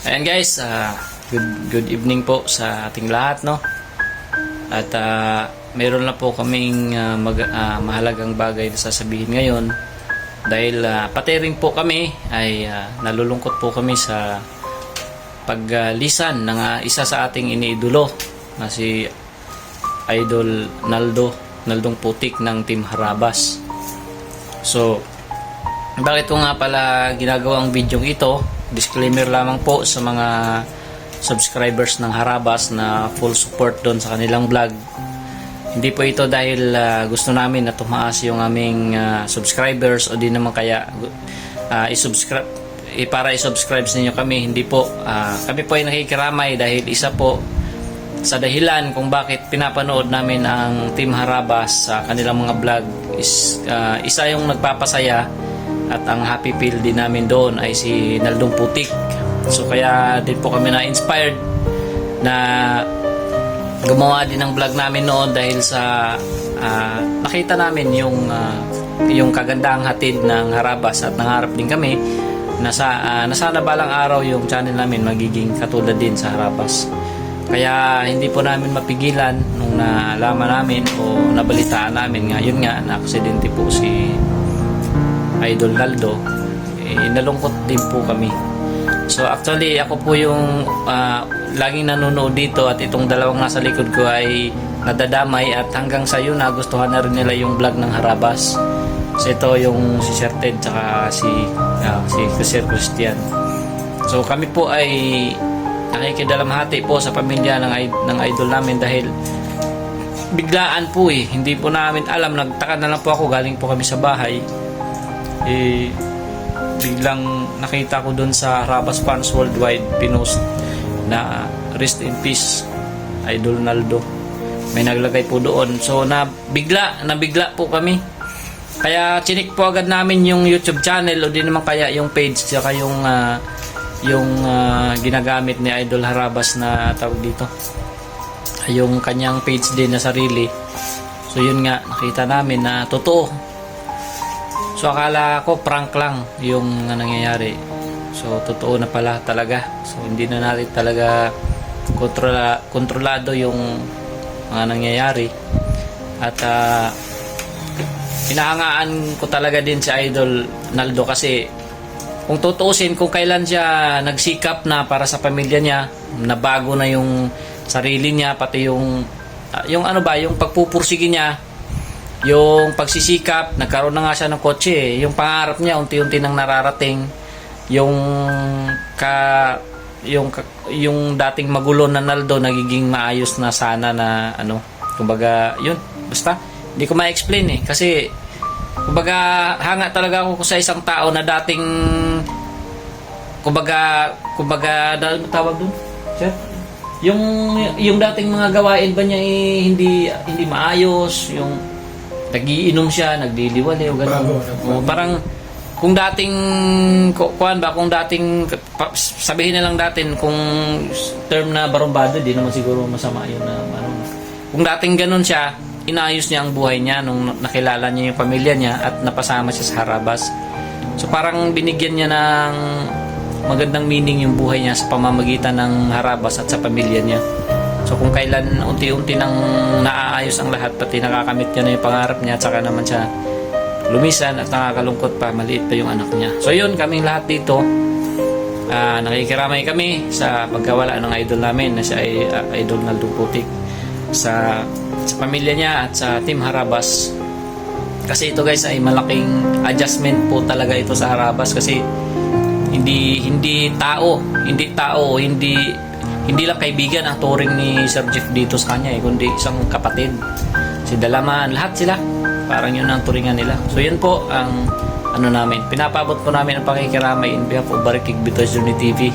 Ayan guys, good evening po sa ating lahat, no? At meron na po kaming mahalagang bagay na sasabihin ngayon dahil pati rin po kami ay nalulungkot po kami sa paglisan ng isa sa ating iniidolo na si Idol Naldong Putik ng Team Harabas. So, bakit ko nga pala ginagawang video ito? Disclaimer lamang po sa mga subscribers ng Harabas na full support doon sa kanilang vlog. Hindi po ito dahil gusto namin na tumaas yung aming subscribers o di naman kaya para i-subscribe ninyo kami. Hindi po. Kami po ay nakikiramay dahil isa po sa dahilan kung bakit pinapanood namin ang Team Harabas sa kanilang mga vlog is isa yung nagpapasaya at ang happy feel din namin doon ay si Naldong Putik. So kaya din po kami na-inspired na gumawa din ng vlog namin noon dahil sa nakita namin yung kagandang hatid ng Harabas at nangarap din kami na sana balang araw yung channel namin magiging katulad din sa Harabas. Kaya hindi po namin mapigilan nung nalaman namin o nabalitaan namin nga yun nga na aksidente po si Idol Naldo, nalungkot din po kami. So actually ako po yung laging nanonood dito at itong dalawang nasa likod ko ay nadadamay at hanggang sa yun nagustuhan na rin nila yung vlog ng Harabas. So ito yung si Sir Ted tsaka si Sir Christian. So kami po ay nakikidalamhati po sa pamilya ng idol namin dahil biglaan po hindi po namin alam. Nagtaka na lang po ako, galing po kami sa bahay, biglang nakita ko doon sa Harabas Fans Worldwide pinost na rest in peace Idol Naldo. May naglagay po doon. So nabigla po kami. Kaya chinik po agad namin yung YouTube channel o di naman kaya yung page saka yung ginagamit ni Idol Harabas na tawag dito, yung kanyang page din na sarili. So yun nga, nakita namin na totoo. So akala ko prank lang yung nangyayari. So totoo na pala talaga. So hindi na natin talaga kontrolado yung mga nangyayari. At hinahangaan ko talaga din si Idol Naldo kasi kung tutuusin kung kailan siya nagsikap na para sa pamilya niya, nabago na yung sarili niya, pati yung yung pagpupursige niya, yung pagsisikap, nagkaroon na nga siya ng kotse, yung pangarap niya unti-unti nang nararating, yung dating magulo na Naldo nagiging maayos na sana na kumbaga yun, basta hindi ko ma-explain kasi kumbaga hanga talaga ako sa isang tao na dating kumbaga tawag doon, sir? Yung dating mga gawain ba niya hindi maayos, yung nagiinom siya, nagdiliwali o gano'n. Parang kung dating kung dating sabihin na lang natin kung term na barumbado, di naman siguro masama yun na kung dating gano'n siya, inayos niya ang buhay niya nung nakilala niya yung pamilya niya at napasama siya sa Harabas. So parang binigyan niya ng magandang meaning yung buhay niya sa pamamagitan ng Harabas at sa pamilya niya. So kung kailan unti-unti nang naaayos ang lahat, pati nakakamit niya na yung pangarap niya at saka naman siya lumisan at nakakalungkot pa, maliit pa yung anak niya. So yun, kaming lahat dito nakikiramay kami sa pagkawala ng idol namin na siya ay Idol Naldong Putik sa pamilya niya at sa Team Harabas. Kasi ito guys ay malaking adjustment po talaga ito sa Harabas kasi hindi lang kaibigan ang turing ni Sir Jeff dito sa kanya kundi isang kapatid, si Dalaman, lahat sila parang yun ang turingan nila. So yun po ang namin, pinapabot po namin ang pakikiramay in behalf of Barikig Bitoy Journey TV.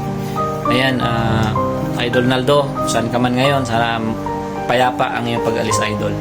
Ayan, Idol Naldo, saan ka man ngayon, sana payapa ang iyong pag-alis, Idol.